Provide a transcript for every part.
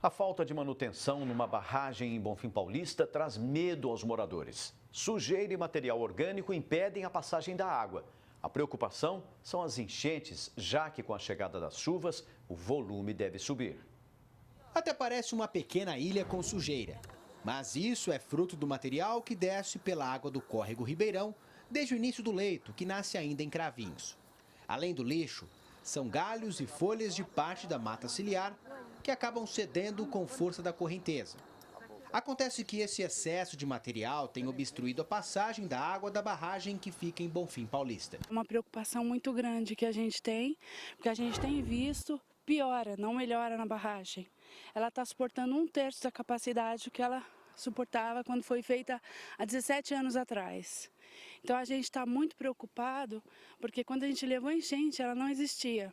A falta de manutenção numa barragem em Bonfim Paulista traz medo aos moradores. Sujeira e material orgânico impedem a passagem da água. A preocupação são as enchentes, já que com a chegada das chuvas, o volume deve subir. Até parece uma pequena ilha com sujeira. Mas isso é fruto do material que desce pela água do córrego Ribeirão desde o início do leito, que nasce ainda em Cravinhos. Além do lixo, são galhos e folhas de parte da mata ciliar que acabam cedendo com força da correnteza. Acontece que esse excesso de material tem obstruído a passagem da água da barragem que fica em Bonfim Paulista. Uma preocupação muito grande que a gente tem, porque a gente tem visto piora, não melhora na barragem. Ela está suportando 1/3 da capacidade que ela suportava quando foi feita há 17 anos atrás. Então a gente está muito preocupado, porque quando a gente levou a enchente, ela não existia.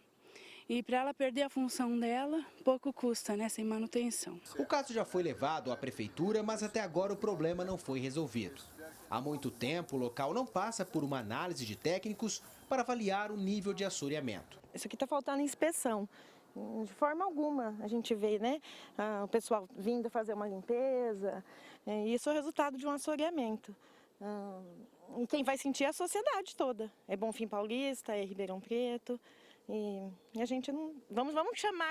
E para ela perder a função dela, pouco custa, né, sem manutenção. O caso já foi levado à prefeitura, mas até agora o problema não foi resolvido. Há muito tempo, o local não passa por uma análise de técnicos para avaliar o nível de assoreamento. Isso aqui está faltando inspeção. De forma alguma, a gente vê, né, o pessoal vindo fazer uma limpeza, isso é o resultado de um assoreamento. E quem vai sentir é a sociedade toda. É Bonfim Paulista, é Ribeirão Preto. E a gente não... Vamos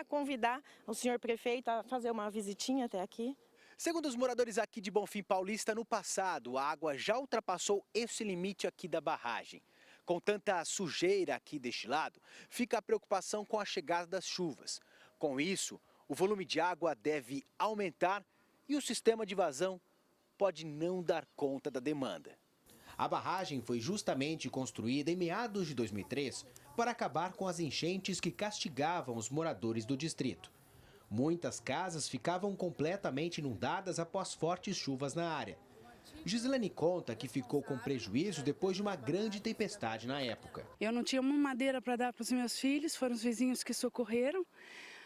convidar o senhor prefeito a fazer uma visitinha até aqui. Segundo os moradores aqui de Bonfim Paulista, no passado, a água já ultrapassou esse limite aqui da barragem. Com tanta sujeira aqui deste lado, fica a preocupação com a chegada das chuvas. Com isso, o volume de água deve aumentar e o sistema de vazão pode não dar conta da demanda. A barragem foi justamente construída em meados de 2003 para acabar com as enchentes que castigavam os moradores do distrito. Muitas casas ficavam completamente inundadas após fortes chuvas na área. Gislene conta que ficou com prejuízo depois de uma grande tempestade na época. Eu não tinha uma madeira para dar para os meus filhos, foram os vizinhos que socorreram.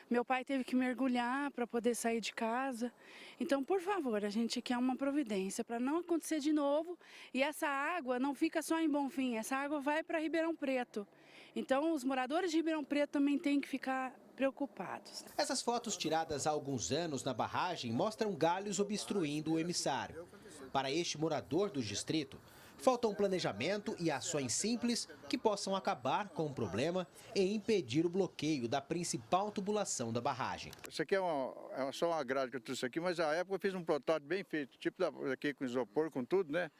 Meu pai teve que mergulhar para poder sair de casa. Então, por favor, a gente quer uma providência para não acontecer de novo. E essa água não fica só em Bonfim, essa água vai para Ribeirão Preto. Então, os moradores de Ribeirão Preto também têm que ficar preocupados. Essas fotos tiradas há alguns anos na barragem mostram galhos obstruindo o emissário. Para este morador do distrito, falta um planejamento e ações simples que possam acabar com o problema e impedir o bloqueio da principal tubulação da barragem. Isso aqui é só uma grade que eu trouxe aqui, mas à época eu fiz um protótipo bem feito, tipo aqui com isopor, com tudo, né?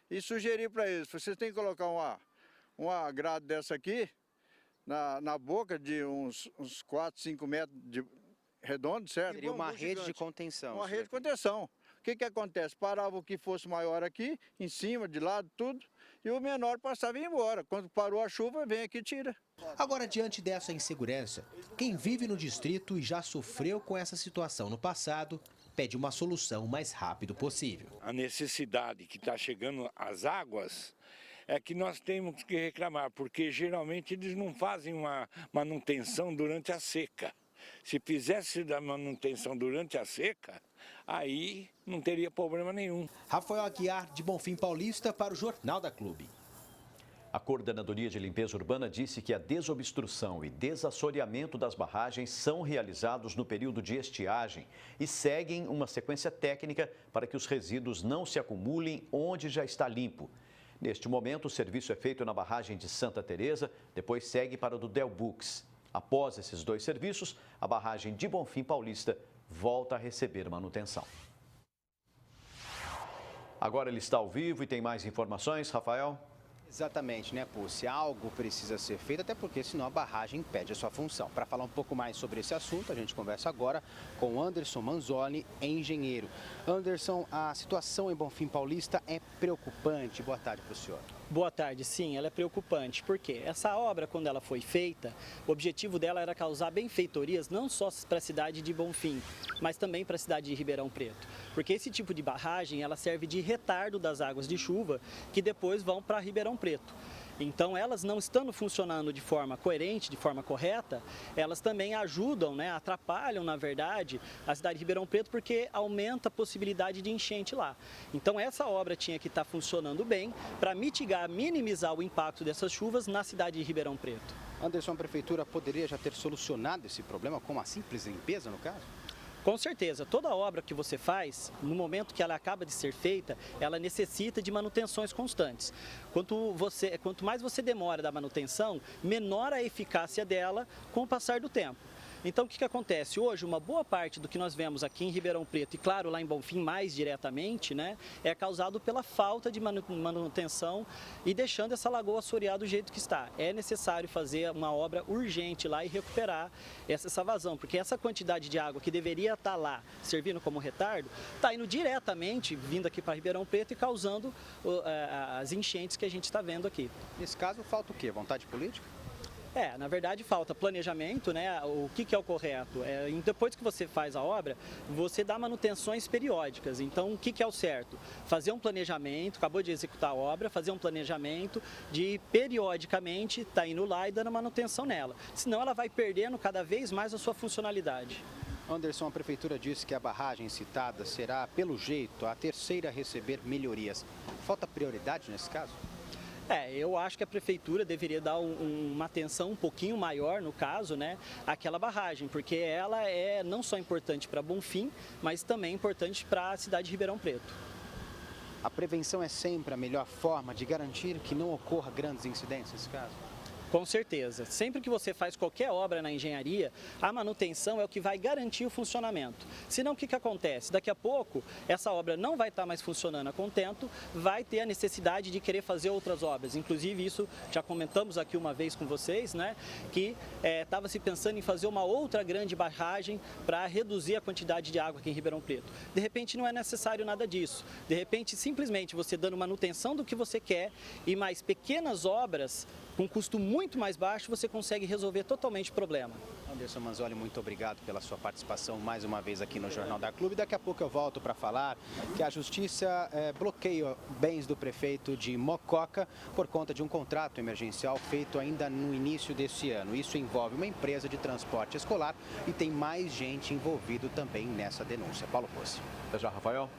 E sugeri para eles, vocês têm que colocar uma grade dessa aqui, na boca de uns 4, 5 metros de redondo, certo? Seria uma rede de contenção. Uma rede de contenção. O que acontece? Parava o que fosse maior aqui, em cima, de lado, tudo, e o menor passava e ia embora. Quando parou a chuva, vem aqui e tira. Agora, diante dessa insegurança, quem vive no distrito e já sofreu com essa situação no passado, pede uma solução o mais rápido possível. A necessidade que está chegando às águas é que nós temos que reclamar, porque geralmente eles não fazem uma manutenção durante a seca. Se fizesse a manutenção durante a seca, aí não teria problema nenhum. Rafael Aguiar, de Bonfim Paulista, para o Jornal da Clube. A Coordenadoria de Limpeza Urbana disse que a desobstrução e desassoreamento das barragens são realizados no período de estiagem e seguem uma sequência técnica para que os resíduos não se acumulem onde já está limpo. Neste momento, o serviço é feito na barragem de Santa Teresa, depois segue para o do Delbux. Após esses dois serviços, a barragem de Bonfim Paulista volta a receber manutenção. Agora ele está ao vivo e tem mais informações, Rafael? Exatamente, né, Pucci? Algo precisa ser feito, até porque senão a barragem impede a sua função. Para falar um pouco mais sobre esse assunto, a gente conversa agora com Anderson Manzoni, engenheiro. Anderson, a situação em Bonfim Paulista é preocupante. Boa tarde para o senhor. Boa tarde, sim, ela é preocupante, porque essa obra, quando ela foi feita, o objetivo dela era causar benfeitorias não só para a cidade de Bonfim, mas também para a cidade de Ribeirão Preto. Porque esse tipo de barragem, ela serve de retardo das águas de chuva, que depois vão para Ribeirão Preto. Então, elas não estando funcionando de forma coerente, de forma correta, elas também ajudam, né, atrapalham, na verdade, a cidade de Ribeirão Preto, porque aumenta a possibilidade de enchente lá. Então, essa obra tinha que estar funcionando bem para mitigar, minimizar o impacto dessas chuvas na cidade de Ribeirão Preto. Anderson, a prefeitura poderia já ter solucionado esse problema com uma simples limpeza, no caso? Com certeza, toda obra que você faz, no momento que ela acaba de ser feita, ela necessita de manutenções constantes. Quanto mais você demora da manutenção, menor a eficácia dela com o passar do tempo. Então, o que acontece? Hoje, uma boa parte do que nós vemos aqui em Ribeirão Preto, e claro, lá em Bonfim mais diretamente, né, é causado pela falta de manutenção e deixando essa lagoa assoreada do jeito que está. É necessário fazer uma obra urgente lá e recuperar essa vazão, porque essa quantidade de água que deveria estar lá servindo como retardo, está indo diretamente, vindo aqui para Ribeirão Preto e causando as enchentes que a gente está vendo aqui. Nesse caso, falta o quê? Vontade política? Na verdade falta planejamento, né? O que é o correto? Depois que você faz a obra, você dá manutenções periódicas. Então, o que é o certo? Fazer um planejamento, acabou de executar a obra, fazer um planejamento de periodicamente estar indo lá e dando manutenção nela. Senão ela vai perdendo cada vez mais a sua funcionalidade. Anderson, a prefeitura disse que a barragem citada será, pelo jeito, a terceira a receber melhorias. Falta prioridade nesse caso? Eu acho que a prefeitura deveria dar uma atenção um pouquinho maior, no caso, né, àquela barragem, porque ela é não só importante para Bonfim, mas também importante para a cidade de Ribeirão Preto. A prevenção é sempre a melhor forma de garantir que não ocorra grandes incidentes nesse caso? Com certeza. Sempre que você faz qualquer obra na engenharia, a manutenção é o que vai garantir o funcionamento. Senão, o que acontece? Daqui a pouco, essa obra não vai estar mais funcionando a contento, vai ter a necessidade de querer fazer outras obras. Inclusive, isso já comentamos aqui uma vez com vocês, né? Que estava se pensando em fazer uma outra grande barragem para reduzir a quantidade de água aqui em Ribeirão Preto. De repente, não é necessário nada disso. De repente, simplesmente você dando manutenção do que você quer e mais pequenas obras com custo muito mais baixo, você consegue resolver totalmente o problema. Anderson Manzoli, muito obrigado pela sua participação mais uma vez aqui no Jornal da Clube. Daqui a pouco eu volto para falar que a Justiça bloqueia bens do prefeito de Mococa por conta de um contrato emergencial feito ainda no início desse ano. Isso envolve uma empresa de transporte escolar e tem mais gente envolvida também nessa denúncia. Paulo Posse. Até já, Rafael.